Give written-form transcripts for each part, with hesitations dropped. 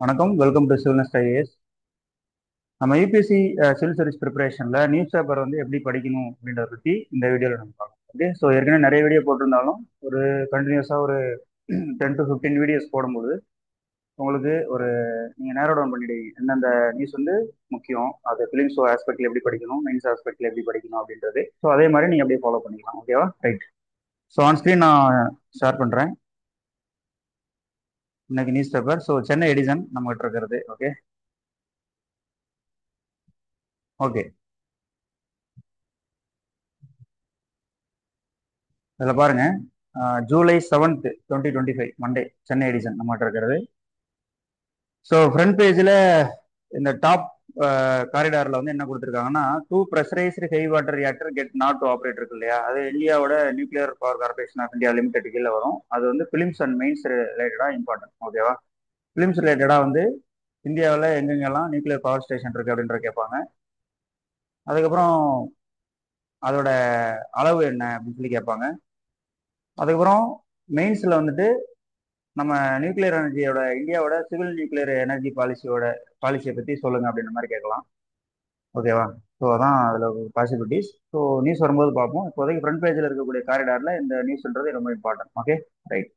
வணக்கம், welcome to சில்னஸ் IAS. நம்ம யூபிஎஸ்சி சிவில் சர்வீஸ் ப்ரிப்பரேஷனில் நியூஸ் பேப்பர் வந்து எப்படி படிக்கணும் அப்படின்றத பற்றி இந்த வீடியோவில் நம்ம பார்க்கலாம். ஓகே, ஸோ ஏற்கனவே நிறைய வீடியோ போட்டிருந்தாலும் ஒரு கண்டினியூஸாக ஒரு 10 to 15 வீடியோஸ் போடும்போது உங்களுக்கு ஒரு நீங்கள் நேரோ டவுன் பண்ணிடுவீங்க. எந்தெந்த நியூஸ் வந்து முக்கியம், அது ஃபிலிம்ஸ் ஆஸ்பெக்டில் எப்படி படிக்கணும், மெயின்ஸ் ஆஸ்பெக்டில் எப்படி படிக்கணும் அப்படின்றது. ஸோ அதே மாதிரி நீங்கள் அப்படியே ஃபாலோ பண்ணிக்கலாம். ஓகேவா? ரைட். ஸோ ஆன் ஸ்க்ரீன் நான் ஷேர் பண்ணுறேன் இன்னைக்கு news paper. So Chennai Edison நம்மகிட்ட இருக்கிறது. ஓகே ஓகே இதில் பாருங்க, July 7th 2025 Monday Chennai Edison நம்மகிட்ட இருக்கிறது. ஸோ ஃப்ரண்ட் பேஜில் இந்த டாப் காரிடாரில் வந்து என்ன கொடுத்துருக்காங்கன்னா, two pressurised heavy water reactor get not to operate இருக்கு இல்லையா, அது இந்தியாவோட nuclear power corporation of India limited கீழே வரும். அது வந்து ஃபிலிம்ஸ் அண்ட் மெயின்ஸ் ரிலேட்டடாக இம்பார்ட்டன்ட். ஓகேவா? ஃபிலிம்ஸ் ரிலேட்டடாக வந்து இந்தியாவில் எங்கெங்கெல்லாம் நியூக்ளியர் பவர் ஸ்டேஷன் இருக்குது அப்படின்ற கேட்பாங்க. அதுக்கப்புறம் அதோட அளவு என்ன அப்படின்னு சொல்லி கேட்பாங்க. அதுக்கப்புறம் மெயின்ஸில் வந்துட்டு நம்ம நியூக்ளியர் எனர்ஜியோட இந்தியாவோட சிவில் நியூக்ளியர் எனர்ஜி பாலிசியை பற்றி சொல்லுங்க அப்படின்ற மாதிரி கேட்கலாம். ஓகேவா? ஸோ அதான் அதில் பாசிபிலிட்டிஸ். ஸோ நியூஸ் வரும்போது பார்ப்போம். இப்போதைக்கு ஃப்ரண்ட் பேஜில் இருக்கக்கூடிய காரிடாரில் இந்த நியூஸ்ன்றது ரொம்ப இம்பார்ட்டன்ட். Okay right.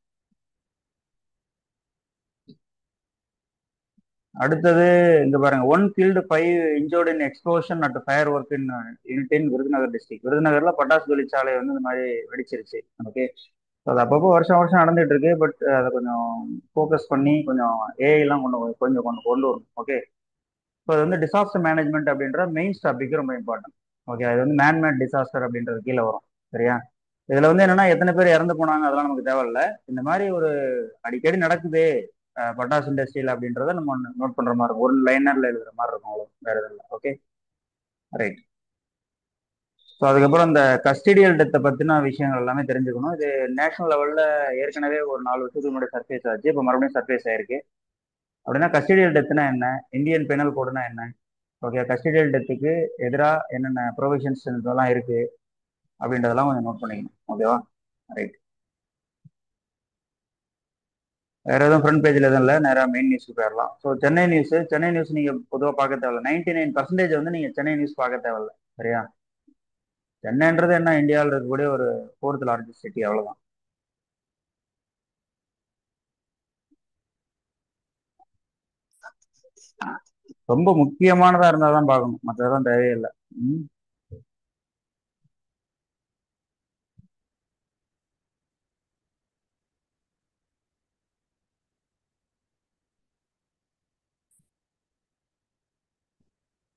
அடுத்தது இங்க பாருங்க, 1 killed 5 injured in explosion at fire work in unit in Virudhunagar district. விருதுநகர்ல பட்டாசு தொழிற்சாலை வந்து இந்த மாதிரி வெடிச்சிருச்சு. ஓகே, அது அப்பப்போ வருஷம் வருஷம் நடந்துட்டு இருக்கு. பட் அதை கொஞ்சம் ஃபோக்கஸ் பண்ணி கொஞ்சம் ஏஐலாம் கொண்டு வரும். ஓகே, ஸோ அது வந்து டிசாஸ்டர் மேனேஜ்மெண்ட் அப்படின்ற மெயின் டாபிக் ரொம்ப இம்பார்ட்டன்ட். ஓகே, அது வந்து மேன்மேட் டிசாஸ்டர் அப்படின்றது கீழே வரும். சரியா? இதுல வந்து என்னன்னா, எத்தனை பேர் இறந்து போனாங்க அதெல்லாம் நமக்கு தேவையில்ல. இந்த மாதிரி ஒரு அடிக்கடி நடக்குது பட்டாசு இண்டஸ்ட்ரியில் அப்படின்றத நம்ம நோட் பண்ற மாதிரி இருக்கும். ஒரு லைனர்ல எழுதுற மாதிரி இருக்கும், அவ்வளோ, வேற எதுவும் இல்லை. Okay right. ஸோ அதுக்கப்புறம் இந்த கஸ்டடியல் டெத்தை பற்றின விஷயங்கள் எல்லாமே தெரிஞ்சுக்கணும். இது நேஷனல் லெவலில் ஏற்கனவே ஒரு 4 வருஷத்துக்கு முன்னாடி சர்ஃபேஸ் ஆச்சு, இப்போ மறுபடியும் சர்ஃபேஸ் ஆயிருக்கு. அப்படின்னா கஸ்டடியல் டெத்துனா என்ன, இந்தியன் பெனல் கோடுனா என்ன, ஓகே, கஸ்டடியல் டெத்துக்கு எதிராக என்னென்ன ப்ரொவிஷன்ஸ் இதெல்லாம் இருக்கு அப்படின்றதெல்லாம் கொஞ்சம் நோட் பண்ணிக்கணும். ஓகேவா? ரைட். வேற எதுவும் ஃப்ரண்ட் பேஜில் எதுவும் இல்லை, நேராக மெயின் நியூஸ்க்கு போயிடலாம். ஸோ சென்னை நியூஸ் நீங்கள் பொதுவாக பார்க்க தேவையில்ல. 99% வந்து நீங்கள் சென்னை நியூஸ் பார்க்க தேவையில்ல. சரியா? சென்னைன்றது என்ன, இந்தியாவில் இருக்கக்கூடிய ஒரு 4th largest சிட்டி, அவ்வளோதான். ரொம்ப முக்கியமானதாக இருந்தால் தான் பார்க்கணும், மற்றதெல்லாம் தேவையில்லை. ம்.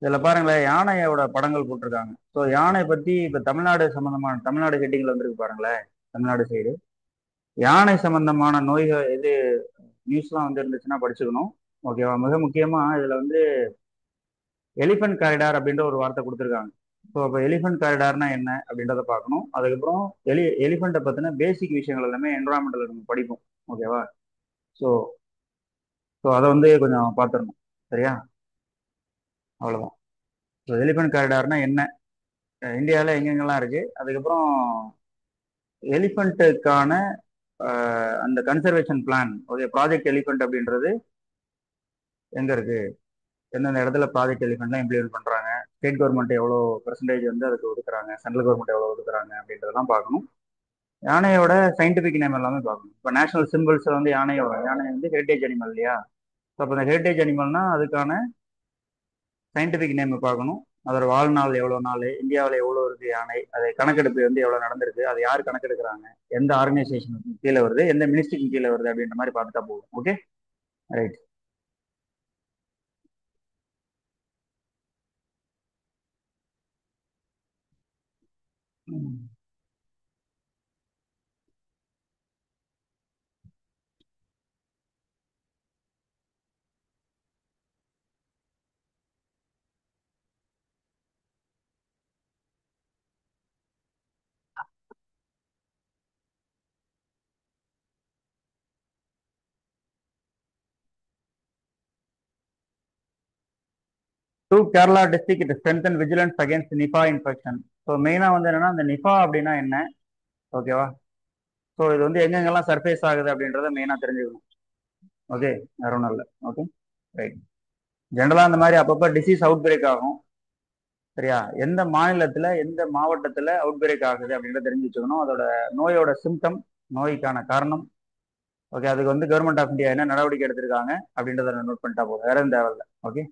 இதில் பாருங்களேன், யானையோட படங்கள் போட்டிருக்காங்க. ஸோ யானை பற்றி இப்போ தமிழ்நாடு சம்மந்தமான தமிழ்நாடு ஹெட்டிங்கில் வந்துருக்கு பாருங்களேன். தமிழ்நாடு சைடு யானை சம்பந்தமான நோய்கள் இது நியூஸ்லாம் வந்து இருந்துச்சுன்னா படிச்சுக்கணும். ஓகேவா? மிக முக்கியமாக இதில் வந்து எலிஃபென்ட் காரிடார் அப்படின்ற ஒரு வார்த்தை கொடுத்துருக்காங்க. ஸோ அப்போ எலிஃபென்ட் காரிடார்னா என்ன அப்படின்றத பார்க்கணும். அதுக்கப்புறம் எலிஃபெண்ட்டை பற்றின பேசிக் விஷயங்கள் எல்லாமே என்வரான்மெண்டல் நம்ம படிப்போம். ஓகேவா? ஸோ ஸோ அதை வந்து கொஞ்சம் பார்த்துடணும். சரியா? அவ்வளோதான். ஸோ எலிஃபென்ட் காரிடார்னா என்ன, இந்தியாவில் எங்கெங்கெல்லாம் இருக்கு, அதுக்கப்புறம் எலிஃபெண்ட்டுக்கான அந்த conservation plan, okay, project elephant அப்படின்றது எங்க இருக்கு, எந்தெந்த இடத்துல ப்ராஜெக்ட் எலிஃபென்ட்லாம் இம்ப்ளிமெண்ட் பண்றாங்க, ஸ்டேட் கவர்மெண்ட் எவ்வளோ பெர்சன்டேஜ் வந்து அதுக்கு ஒதுக்குறாங்க, சென்ட்ரல் கவர்மெண்ட் எவ்வளோ ஒதுக்குறாங்க அப்படின்றதெல்லாம் பார்க்கணும். யானையோட சயின்டிபிக் நேம் எல்லாமே பார்க்கணும். இப்போ நேஷனல் சிம்பிள்ஸ் வந்து யானை வந்து ஹெரிட்டேஜ் அனிமல் இல்லையா? ஸோ அப்போ இந்த ஹெரிட்டேஜ் அனிமல்னா அதுக்கான சயின்டிபிக் நேம் பார்க்கணும். அதோட வாழ்நாள் எவ்வளோ நாள், இந்தியாவில் எவ்வளோ இருக்கு யானை, அது கணக்கெடுப்பு வந்து எவ்வளோ நடந்திருக்கு, அது யார் கணக்கெடுக்கிறாங்க, எந்த ஆர்கனைசேஷனுக்கு கீழே வருது, எந்த மினிஸ்ட்ரிக்கு கீழே வருது அப்படின்ற மாதிரி பார்த்துட்டா போதும். Okay right. To Kerala district strengthen vigilance against Nipah infection. So மெயினாக வந்து என்னன்னா, இந்த நிஃபா அப்படின்னா என்ன, ஓகேவா? ஸோ இது வந்து எங்கெங்கெல்லாம் சர்ஃபேஸ் ஆகுது அப்படின்றத மெயினாக தெரிஞ்சுக்கணும். ஓகே, வேற ஒன்றும் இல்லை. ஓகே. ரைட். ஜென்ரலா அந்த மாதிரி அப்பப்போ டிசீஸ் அவுட் பிரேக் ஆகும். சரியா? எந்த மாநிலத்துல எந்த மாவட்டத்துல அவுட் பிரேக் ஆகுது அப்படின்றத தெரிஞ்சு வச்சுக்கணும். அதோட நோயோட சிம்டம், நோய்க்கான காரணம். ஓகே, அதுக்கு வந்து கவர்மெண்ட் ஆஃப் இந்தியா என்ன நடவடிக்கை எடுத்திருக்காங்க அப்படின்றத நோட் பண்ணிட்டா போதும். வேற எதுவும் தேவையில்ல. ஓகே,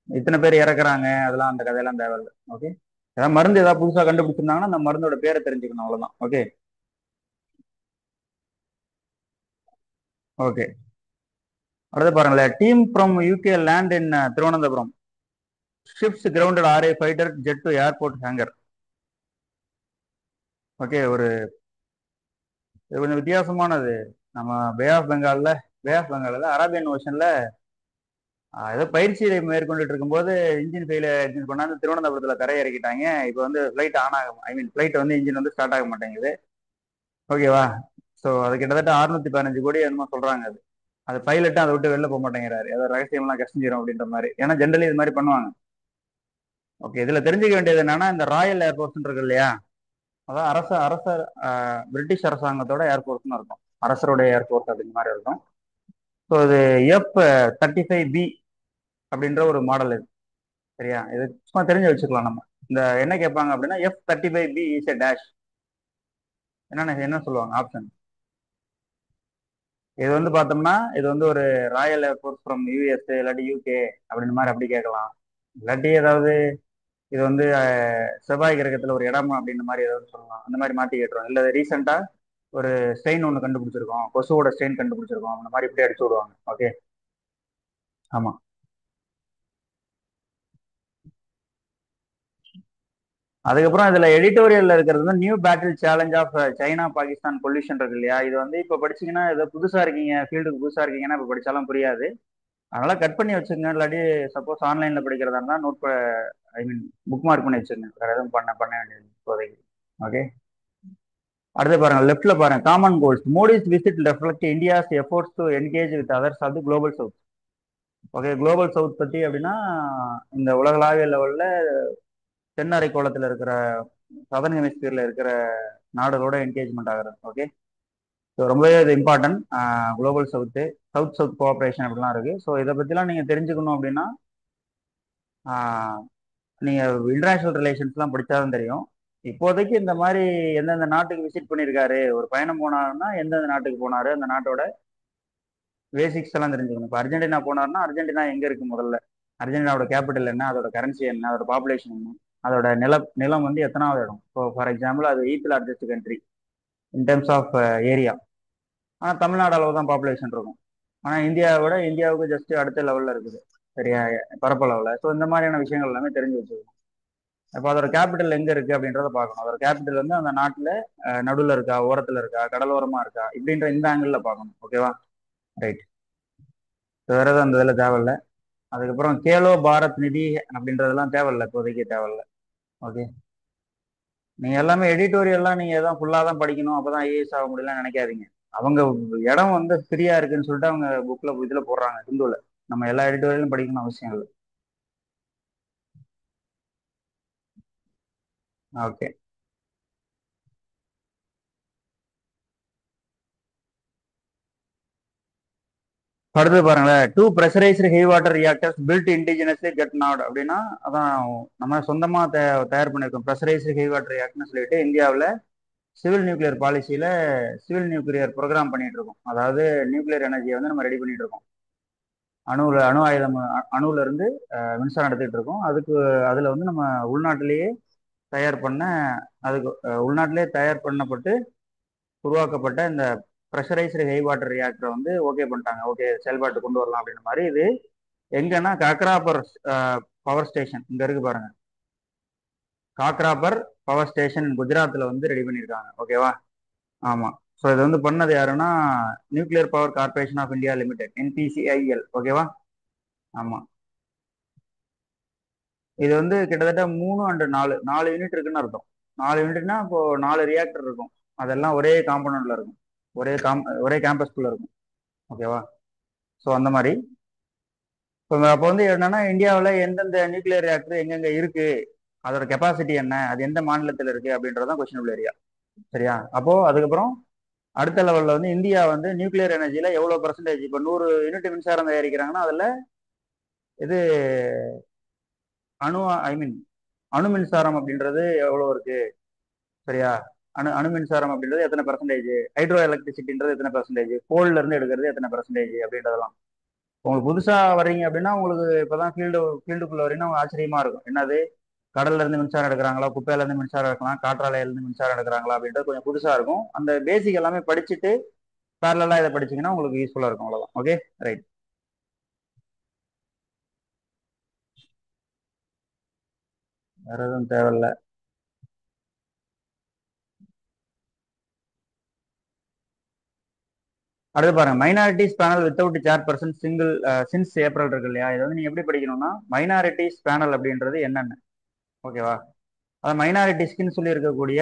இத்தனை பேர் இறக்குறாங்க அதெல்லாம் அந்த கதையெல்லாம் தேவையில்ல. ஓகே, ஏதாவது மருந்து ஏதாவது புதுசா கண்டுபிடிச்சிருந்தாங்கன்னா அந்த மருந்தோட பேரை தெரிஞ்சுக்கணும், அவ்வளவுதான். ஓகே. ஓகே, அடுத்து பாருங்களேன். Team from UK land in Thiruvananthapuram, ships grounded R A fighter jet to airport hangar. Okay, இது கொஞ்சம் வித்தியாசமானது. நம்ம பே ஆஃப் பெங்கால்ல அரேபியன் ஓஷன்ல ஏதோ பயிற்சியை மேற்கொண்டுட்டு இருக்கும்போது இன்ஜின் ஃபெயில் ஆயிடுச்சுன்னு கொண்டாந்து திருவனந்தபுரத்துல கரை இறக்கிட்டாங்க. இப்போ வந்து ஃபிளைட் ஆன் ஆகும், ஐ மீன் ஃபிளைட் வந்து இன்ஜின் வந்து ஸ்டார்ட் ஆக மாட்டேங்குது. ஓகேவா? ஸோ அது கிட்டத்தட்ட 615 கோடி என்னமோ சொல்றாங்க. அது பைலட்டும் அதை விட்டு வெளில போக மாட்டேங்கிறாரு, ஏதோ ரகசியம்லாம் கசிஞ்சிரும் அப்படின்ற மாதிரி. ஏன்னா ஜென்ரலி இது மாதிரி பண்ணுவாங்க. ஓகே, இதுல தெரிஞ்சுக்க வேண்டியது என்னன்னா, இந்த ராயல் ஏர்போர்ட்ஸ் இருக்கு இல்லையா, அதான் அரச அரச பிரிட்டிஷ் அரசாங்கத்தோட ஏர்போர்ட்ஸ்னு இருக்கும், அரசருடைய ஏர்போர்ட் அப்படிங்கிற மாதிரி இருக்கும். ஸோ இது F-35B அப்படின்ற ஒரு மாடல் இது. சரியா? இது சும்மா தெரிஞ்சு வச்சுக்கலாம் நம்ம. இந்த என்ன கேட்பாங்க அப்படின்னா, F-35B இஸ் எ டேஷ், என்ன சொல்லுவாங்க ஆப்ஷன். இது வந்து பார்த்தோம்னா இது வந்து ஒரு ராயல் ஏர்போர்ட் ஃப்ரம் யூஎஸ் இல்லாட்டி யூகே அப்படின்னு மாதிரி அப்படி கேட்கலாம். இல்லாட்டி ஏதாவது இது வந்து செவ்வாய் கிரகத்துல ஒரு இடம் அப்படின்ற மாதிரி ஏதாவது சொல்லலாம். அந்த மாதிரி மாற்றி கேட்டுருவோம். இல்லை ரீசெண்டா ஒரு ஸ்ட்ரெயின் ஒன்று கண்டுபிடிச்சிருக்கோம், கொசுவோட ஸ்ட்ரெயின் கண்டுபிடிச்சிருக்கோம், அந்த மாதிரி இப்படி அடிச்சு விடுவாங்க. ஓகே, ஆமா. அதுக்கப்புறம் இதுல எடிட்டோரியல்ல இருக்கிறது வந்து new battle challenge of China Pakistan pollution இருக்கு இல்லையா. இது வந்து இப்ப படிச்சீங்கன்னா, ஏதோ புதுசா இருக்கீங்க, ஃபீல்டுக்கு புதுசா இருக்கீங்கன்னா இப்ப படிச்சாலும் புரியாது. அதனால கட் பண்ணி வச்சுங்க. இல்லாட்டி சப்போஸ் ஆன்லைன்ல படிக்கிறதா இருந்தா ஐ மீன் புக் மார்க் பண்ணி வச்சுங்க. வேற எதுவும் பண்ண வேண்டியது இப்போதைக்கு. ஓகே, அடுத்து பாருங்க. லெஃப்ட்ல பாருங்க, common goals. Modi's visit reflect India's efforts to engage with others of the global south. Okay, global south பத்தி அப்படின்னா இந்த உலகளாவிய லெவல்ல தென் அரைக்கோளத்தில் இருக்கிற சதர்ன் ஹெமிஸ்பியர்ல இருக்கிற நாடுகளோட என்கேஜ்மெண்ட் ஆகிறது. ஓகே, ஸோ ரொம்பவே இது important. Global south, south south cooperation அப்படிலாம் இருக்கு. ஸோ இதை பற்றிலாம் நீங்கள் தெரிஞ்சுக்கணும் அப்படின்னா நீங்கள் இன்டர்நேஷனல் ரிலேஷன்ஸ்லாம் படித்தாதான் தெரியும். இப்போதைக்கு இந்த மாதிரி எந்தெந்த நாட்டுக்கு விசிட் பண்ணியிருக்காரு, ஒரு பயணம் போனாருன்னா எந்தெந்த நாட்டுக்கு போனாரு, அந்த நாட்டோட பேசிக்ஸ் எல்லாம் தெரிஞ்சுக்கணும். இப்போ அர்ஜென்டினா போனாருன்னா அர்ஜென்டினா எங்கே இருக்கு, முதல்ல அர்ஜென்டினாவோட கேபிட்டல் என்ன, அதோட கரன்சி என்ன, அதோட பாப்புலேஷன் என்ன, அதோட நிலம் வந்து எத்தனாவது இடம். இப்போ ஃபார் எக்ஸாம்பிள் அது 8th largest country in terms of area. ஆனால் தமிழ்நாடு அளவு தான் பாப்புலேஷன் இருக்கும். ஆனால் இந்தியாவுக்கு ஜஸ்ட் அடுத்த லெவலில் இருக்குது. சரியா? பரப்பளவில். ஸோ இந்த மாதிரியான விஷயங்கள் எல்லாமே தெரிஞ்சு வச்சுக்கணும். இப்போ அதோட கேபிட்டல் எங்கே இருக்குது அப்படின்றத பார்க்கணும். அதோட கேபிட்டல் வந்து அந்த நாட்டில் நடுவில் இருக்கா, ஓரத்தில் இருக்கா, கடலோரமாக இருக்கா, இப்படின்ற இந்த ஆங்கிளில் பார்க்கணும். ஓகேவா? ரைட். வேற எதுவும் அந்த இதில் தேவையில்லை. அதுக்கப்புறம் கேலோ பாரத் நிதி அப்படின்றதெல்லாம் தேவையில்லை, இப்போதைக்கு தேவையில்லை. ஓகே, நீங்கள் எல்லாமே எடிட்டோரியல்லாம் நீங்கள் எதாவது ஃபுல்லாக தான் படிக்கணும், அப்போ தான் ஐஏஎஸ் ஆக முடியலன்னு நினைக்காதீங்க. அவங்க இடம் வந்து ஃப்ரீயா இருக்குன்னு சொல்லிட்டு அவங்க புக்ல இதுல போடுறாங்க, ஹிந்துல. நம்ம எல்லா எடிட்டோரியலும் படிக்கணும் அவசியம் இல்லை. ஓகே, அடுத்து பாருங்களேன். Two pressurised heavy water reactors built indigenously get not அப்படின்னா, அதான் நம்ம சொந்தமா தயார் பண்ணியிருக்கோம் ப்ரெஷரைஸ்டு ஹெவி வாட்டர் ரியாக்டர்னு சொல்லிட்டு இந்தியாவில் சிவில் நியூக்ளியர் பாலிசியில சிவில் நியூக்ளியர் ப்ரோக்ராம் பண்ணிட்டு இருக்கோம். அதாவது நியூக்ளியர் எனர்ஜியை வந்து நம்ம ரெடி பண்ணிட்டு இருக்கோம். அணு ஆயுதம், அணுல இருந்து மின்சாரம் எடுத்துக்கிட்டு இருக்கோம். அதுல வந்து நம்ம உள்நாட்டிலேயே தயார் பண்ண, அதுக்கு உள்நாட்டிலே தயார் பண்ணப்பட்டு உருவாக்கப்பட்ட இந்த ப்ரெஷரைஸ்டு ஹெவி வாட்டர் ரியாக்டரை வந்து ஓகே பண்ணிட்டாங்க. ஓகே, செயல்பாட்டு கொண்டு வரலாம் அப்படின்ற மாதிரி. இது எங்கன்னா காக்ராபர் பவர் ஸ்டேஷன் இங்க இருக்கு பாருங்க. காக்ராபர் பவர் ஸ்டேஷன் குஜராத்தில் வந்து ரெடி பண்ணியிருக்காங்க. ஓகேவா? ஆமா. ஸோ இது வந்து பண்ணது யாருன்னா nuclear power corporation of India limited, NPCIL. ஓகேவா? ஆமா. இது வந்து கிட்டத்தட்ட 3 and 4 யூனிட் இருக்குன்னு அர்த்தம். 4 யூனிட்னா இப்போ 4 ரியாக்டர் இருக்கும். அதெல்லாம் ஒரே காம்பவுண்ட்ல இருக்கும், ஒரே கேம்பஸ்குள்ள இருக்கும். ஓகேவா? ஸோ அந்த மாதிரி. அப்போ வந்து என்னன்னா இந்தியாவில் எந்தெந்த நியூக்ளியர் ரியாக்டர் எங்கெங்க இருக்கு, அதோட கெப்பாசிட்டி என்ன, அது எந்த மாநிலத்தில் இருக்கு அப்படின்றதான் கொஸ்டினபிள் ஏரியா. சரியா? அப்போ அதுக்கப்புறம் அடுத்த லெவல்ல வந்து இந்தியா வந்து நியூக்ளியர் எனர்ஜியில எவ்வளவு பர்சன்டேஜ், இப்போ 100 யூனிட் மின்சாரம் தயாரிக்கிறாங்கன்னா அதுல இது அணு ஐ மீன் அணு மின்சாரம் அப்படின்றது எவ்வளவு இருக்கு, சரியா? அணு மின்சாரம் அப்படின்றது எத்தனை பெர்சன்டேஜ், ஹைட்ரோ எலக்ட்ரிசிட்டின்றது எத்தனை பெர்சன்டேஜ், கோல்ல இருந்து எடுக்கிறது எத்தனை பெர்சன்டேஜ் அப்படின்றதெல்லாம். உங்களுக்கு புதுசா வர்றீங்க அப்படின்னா உங்களுக்கு இப்பதான் ஃபீல்டுக்குள்ள வரீங்கன்னா உங்களுக்கு ஆச்சரியமா இருக்கும். என்னது, கடல்ல இருந்து மின்சாரம் எடுக்கிறாங்களா, குப்பையில இருந்து மின்சாரம் எடுக்கலாம், காற்றாலையில இருந்து மின்சாரம் எடுக்கிறாங்களா அப்படின்றது கொஞ்சம் புதுசா இருக்கும். அந்த பேசிக் எல்லாமே படிச்சுட்டு பேரலா இதை படிச்சீங்கன்னா உங்களுக்கு யூஸ்ஃபுல்லா இருக்கும். அவ்வளவுதான். Okay, right. வேற எதுவும் தேவையில்ல. அடுத்து பாருங்க, minorities panel without chairperson single since April இருக்கு இல்லையா? இதை வந்து நீங்க எப்படி படிக்கணும்னா, மைனாரிட்டிஸ் பேனல் அப்படின்றது என்னென்ன, ஓகேவா? அதாவது மைனாரிட்டிஸ்க்குன்னு சொல்லி இருக்கக்கூடிய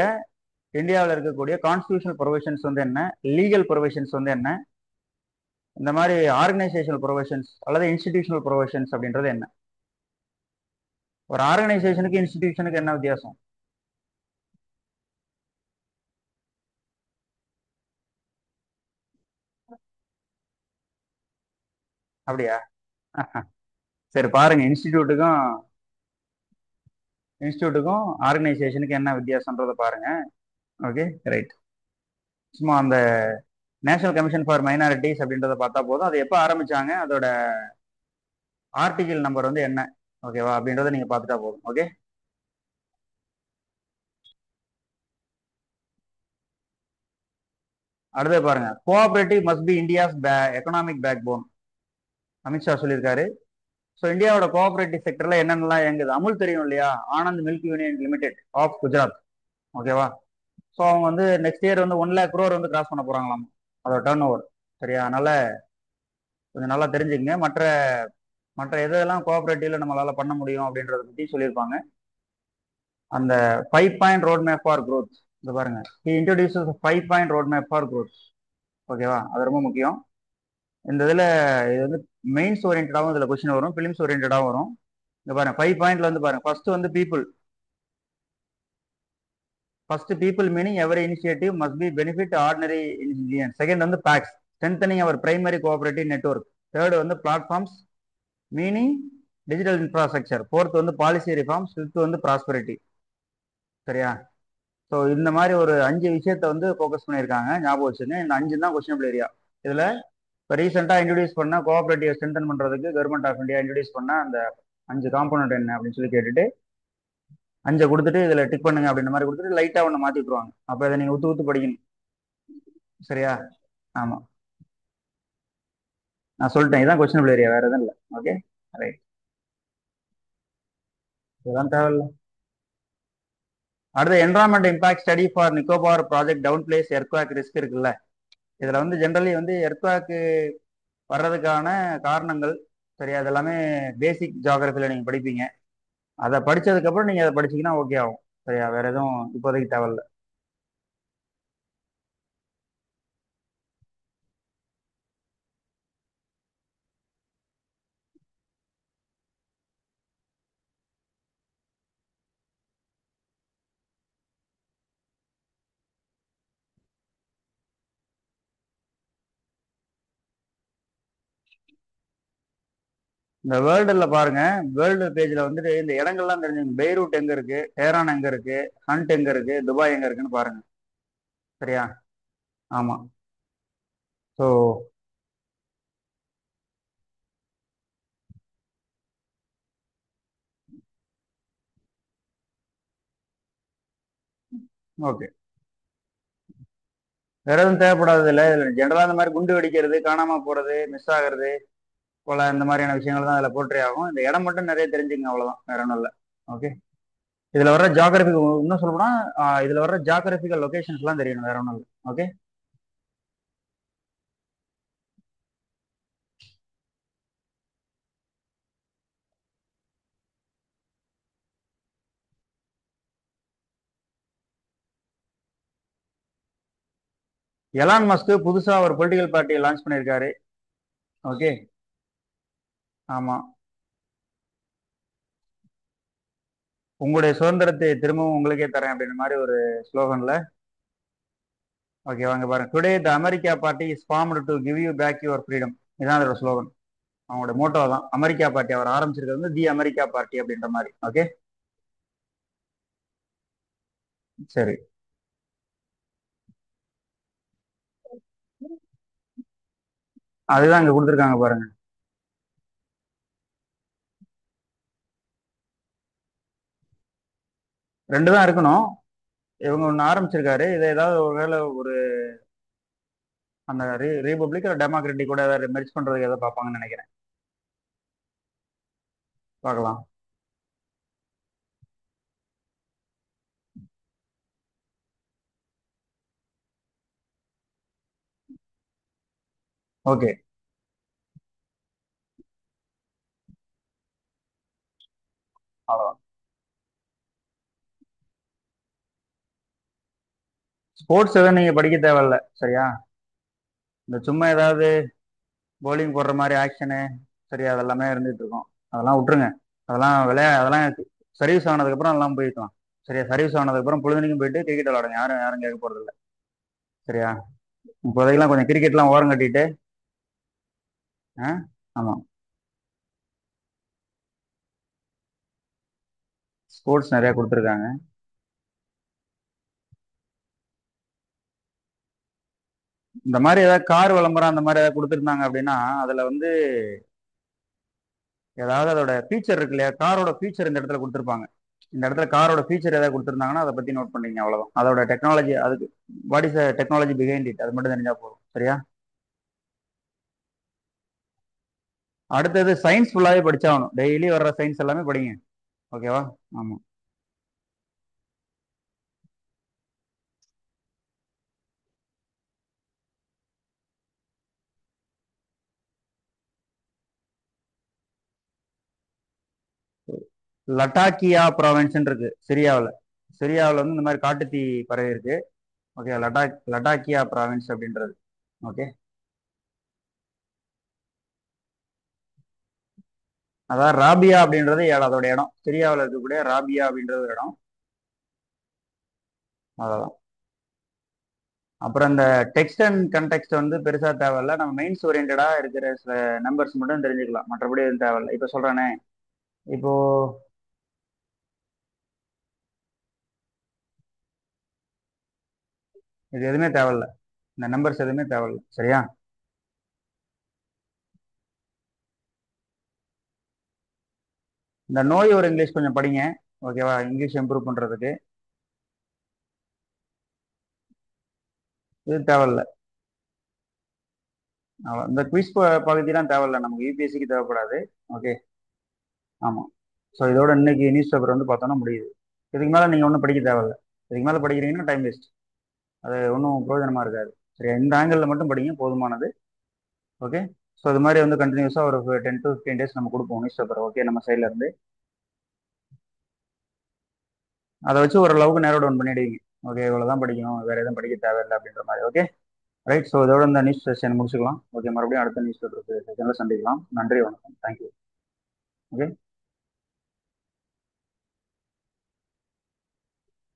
இந்தியாவில் இருக்கக்கூடிய கான்ஸ்டியூஷனல் ப்ரொவிஷன்ஸ் வந்து என்ன, லீகல் ப்ரொவிஷன்ஸ் வந்து என்ன, இந்த மாதிரி ஆர்கனைசேஷனல் ப்ரொவிஷன்ஸ் அல்லது இன்ஸ்டிடியூஷனல் ப்ரொவிஷன்ஸ் அப்படின்றது என்ன. ஒரு ஆர்கனைசேஷனுக்கு இன்ஸ்டிடியூஷனுக்கு என்ன வித்தியாசம்? அப்படியா? சரி பாருங்க, இன்ஸ்டிடியூட்டுக்கும் ஆர்கனைசேஷனுக்கு என்ன வித்தியாசம்ன்றதை பாருங்க. Okay, right. சும்மா அந்த நேஷனல் கமிஷன் ஃபார் மைனாரிட்டிஸ் அப்படின்றத பார்த்தா போதும். அது எப்போ ஆரம்பிச்சாங்க, அதோட ஆர்டிகிள் நம்பர் வந்து என்ன, ஓகேவா அப்படின்றத நீங்க பார்த்துட்டா போதும். ஓகே, அடுத்து பாருங்க, cooperative must be India's economic backbone. Amit Shah சொல்லியிருக்காரு. ஸோ இந்தியாவோட கோஆபரேட்டிவ் செக்டர்ல என்னென்னலாம் இயங்குது, அமுல் தெரியும் இல்லையா, Anand milk union limited of Gujarat, ஓகேவா? ஸோ அவங்க வந்து நெக்ஸ்ட் இயர் வந்து 1 lakh crore வந்து கிராஸ் பண்ண போறாங்களாம் அதோட டர்ன் ஓவர், சரியா? அதனால கொஞ்சம் நல்லா தெரிஞ்சுக்கங்க. மற்ற மற்ற எதெல்லாம் கோஆபரேட்டிவ்ல நம்மளால பண்ண முடியும் அப்படின்றத பத்தி சொல்லியிருப்பாங்க. அந்த 5 point road map for growth, இது பாருங்க, he introduces a 5 point road map for growth, ஓகேவா? அது ரொம்ப முக்கியம். இந்த இதுல இது வந்து மெயின்ஸ் ஓரியன்டாகவும் இதுல கொஸ்டின் வரும், பிலிம்ஸ் ஓரியன்டாகவும் வரும். இங்க பாருங்க, 5 பாயிண்ட்ல வந்து பாருங்க, ஃபர்ஸ்ட் வந்து people. First people meaning every initiative must be benefit ordinary Indian. Second வந்து பேக்ஸ், ஸ்ட்ரென்தனிங் அவர் பிரைமரி கோஆபரேட்டிவ் நெட்வொர்க். தேர்ட் வந்து platforms meaning digital infrastructure. Fourth வந்து பாலிசி ரிஃபார்ம்ஸ். ஃபிஃப்த் வந்து ப்ராஸ்பரிட்டி, சரியா? ஸோ இந்த மாதிரி ஒரு 5 விஷயத்த வந்து ஃபோக்கஸ் பண்ணியிருக்காங்க, ஞாபகம் வச்சுங்க. இந்த 5 தான் கொஸ்டினபிள் ஏரியா. இதுல இப்போ ரீசெண்டாக இன்ட்ரடியூஸ் பண்ண கோஆபரேட்டிவ் ஸ்ட்ரென்தன் பண்றதுக்கு கவர்மெண்ட் ஆஃப் இந்தியா இன்ட்ரடியூஸ் பண்ண அந்த 5 காம்பனண்ட் என்ன அப்படின்னு சொல்லி கேட்டுட்டு 5 கொடுத்துட்டு இதுல டிக் பண்ணுங்க அப்படின்ற மாதிரி கொடுத்துட்டு லைட்டா ஒன்று மாத்தி விட்டுருவாங்க. அப்போ இதை நீங்க உத்து உத்து படிக்கணும், சரியா? ஆமா, நான் சொல்லிட்டேன், இதான் கொஸ்டினபிள் ஏரியா, வேற எதுவும் இல்லை. Okay, right. இதெல்லாம் தேவையில்ல. அடுத்து environment impact study for Nicobar project downplays earthquake risk இருக்குல்ல. இதுல வந்து ஜென்ரலி வந்து எர்த்குவாக் வர்றதுக்கான காரணங்கள், சரி, அது எல்லாமே பேசிக் ஜியாகிரபில நீங்க படிப்பீங்க. அதை படிச்சதுக்கு அப்புறம் நீங்க அதை படிச்சீங்கன்னா ஓகே ஆகும், சரியா? வேற எதுவும் இப்போதைக்கு தேவையில்ல. இந்த வேர்ல்டுல பாருங்க, வேர்ல்டு பேஜ்ல வந்துட்டு இந்த இடங்கள்லாம் தெரிஞ்சுங்க. பெய்ரூட் எங்க இருக்கு, டேரான் எங்க இருக்கு, ஹண்ட் எங்க இருக்கு, துபாய் எங்க இருக்குன்னு பாருங்க, சரியா? ஆமா. ஸோ ஓகே, வேற எதுவும் தேவைப்படாதது இல்லை. இதில் ஜென்ரலா இந்த மாதிரி குண்டு வெடிக்கிறது, காணாம போறது, மிஸ் ஆகுறது போல இந்த மாதிரியான விஷயங்கள் தான் அதில் போற்றே ஆகும். இந்த இடம் மட்டும் நிறைய தெரிஞ்சுங்க, அவ்வளவுதான், வேற ஒன்றும் இல்லை. ஓகே, இதுல வர ஜியாகிரபி, இன்னும் சொல்ல போனா இதுல வர ஜியாகிரபிக்கல் லொகேஷன்ஸ் எல்லாம் தெரியணும், வேற ஒன்றும் இல்லை. ஓகே, எலான் மஸ்க் புதுசா ஒரு பொலிட்டிக்கல் பார்ட்டியை லான்ச் பண்ணியிருக்காரு. ஓகே, ஆமா. உங்களுடைய சுதந்திரத்தை திரும்பவும் உங்களுக்கே தரேன் அப்படின்ற மாதிரி ஒரு ஸ்லோகன்ல. ஓகே, வாங்க பாருங்க, today the America party is formed to give you back your freedom. இதான் அதோட ஸ்லோகன். அவங்களோட மோட்டோ தான் அமெரிக்கா பார்ட்டி. அவர் ஆரம்பிச்சிருக்கிறது வந்து தி அமெரிக்கா பார்ட்டி அப்படின்ற மாதிரி. ஓகே, சரி. அதுதான் இங்க கொடுத்துருக்காங்க பாருங்க. ரெண்டு தான் இருக்கணும். இவங்க ஒன்று ஆரம்பிச்சிருக்காரு. இதை ஏதாவது ஒரு வேளை ஒரு அந்த ரீபப்ளிக் டெமோக்ராட்டிக் கூட ஏதாவது மெர்ஜ் பண்றதுக்கு ஏதாவது பார்ப்பாங்கன்னு நினைக்கிறேன். பார்க்கலாம். ஓகே, அவ்வளோதான். ஸ்போர்ட்ஸ் எதுவும் நீங்க படிக்க தேவையில்ல, சரியா? இந்த சும்மா ஏதாவது போலிங் போடுற மாதிரி ஆக்ஷனு, சரியா, அதெல்லாமே இருந்துட்டு இருக்கும். அதெல்லாம் விட்டுருங்க. அதெல்லாம் சர்வீஸ் ஆனதுக்கப்புறம் எல்லாம் போய்க்கலாம். சரியா, சர்வீஸ் ஆனதுக்கப்புறம் பொழுதுனைக்கும் போயிட்டு கிரிக்கெட் விளாடுங்க. யாரும் யாரும் கேட்க போறது இல்லை. சரியா, இப்போதைக்கெல்லாம் கொஞ்சம் கிரிக்கெட்லாம் ஓரம் கட்டிட்டு. ஆ, ஆமா. ஸ்போர்ட்ஸ் நிறைய கொடுத்துருக்காங்க. இந்த மாதிரி ஏதாவது கார் விளம்பரம் அந்த மாதிரி ஏதாவது கொடுத்துருந்தாங்க அப்படின்னா அதுல வந்து ஏதாவது அதோட ஃபீச்சர் இருக்கு இல்லையா, காரோட ஃபீச்சர் இந்த இடத்துல கொடுத்துருப்பாங்க. இந்த இடத்துல காரோட ஃபீச்சர் ஏதாவது கொடுத்துருந்தாங்கன்னா அதை பத்தி நோட் பண்ணீங்க, அவ்வளவுதான். அதோட டெக்னாலஜி, அதுக்கு what is technology behind it, அது மட்டும் தெரிஞ்சா போதும். சரியா, அடுத்தது சயின்ஸ் ஃபுல்லாவே படிச்சாகணும். டெய்லி வர்ற சயின்ஸ் எல்லாமே படிங்க. ஓகேவா? ஆமா. லட்டாக்கியா ப்ராவின்ஸ் இருக்கு சிரியாவில். சிரியாவில் வந்து இந்த மாதிரி காட்டுத்தீ பரவி இருக்கு. ஓகே, லட்டாக்கியா ப்ராவின்ஸ் அப்படின்றது. ஓகே, அதாவது ராபியா அப்படின்றது அதோட இடம். சிரியாவில் இருக்கக்கூடிய ராபியா அப்படின்றது ஒரு இடம். அதான். அப்புறம் இந்த டெக்ஸ்ட் அண்ட் கன்டெக்ட் வந்து பெருசா தேவையில்ல. நம்ம மெயின்ஸ் ஓரியன்டா இருக்கிற சில நம்பர்ஸ் மட்டும் தெரிஞ்சுக்கலாம். மற்றபடி எதுவும் தேவையில்ல. இப்போ சொல்றேனே, இப்போ இது எதுவுமே தேவையில்ல. இந்த நம்பர்ஸ் எதுவுமே தேவையில்ல. சரியா, இந்த நோய் ஒரு இங்கிலீஷ் கொஞ்சம் படிங்க. ஓகேவா, இங்கிலீஷ் இம்ப்ரூவ் பண்றதுக்கு. இது தேவையில்ல. இந்த குவிஸ் பகுதியெல்லாம் தேவையில்ல, நமக்கு யூபிஎஸ்சிக்கு தேவைப்படாது. ஓகே, ஆமா. ஸோ இதோட இன்னைக்கு நியூஸ் பேப்பர் வந்து பார்த்தோன்னா முடியுது. இதுக்கு மேலே நீங்கள் ஒன்றும் படிக்க தேவையில்ல. இதுக்கு மேலே படிக்கிறீங்கன்னா டைம் வேஸ்ட். அது ஒன்றும் பிரயோஜனமா இருக்காது. சரியா, இந்த ஆங்கிளில் மட்டும் படிங்க, போதுமானது. ஓகே, ஸோ இது மாதிரி வந்து கண்டினியூஸாக ஒரு 10 to 15 days நம்ம கொடுப்போம் நியூஸ் பேப்பர். ஓகே, நம்ம சைட்ல இருந்து அதை வச்சு ஒரு லவுக்கு நேரோ டவுன் பண்ணிடுவீங்க. ஓகே, இவ்வளோதான் படிக்கணும், வேற எதுவும் படிக்க தேவையில்லை அப்படின்ற மாதிரி. Okay, right. ஸோ இதோட இந்த நியூஸ் செஷன் முடிச்சுக்கலாம். ஓகே, மறுபடியும் அடுத்த நியூஸ் பேப்பர் செஷனில் சந்திக்கலாம். நன்றி, வணக்கம், தேங்க்யூ. ஓகே.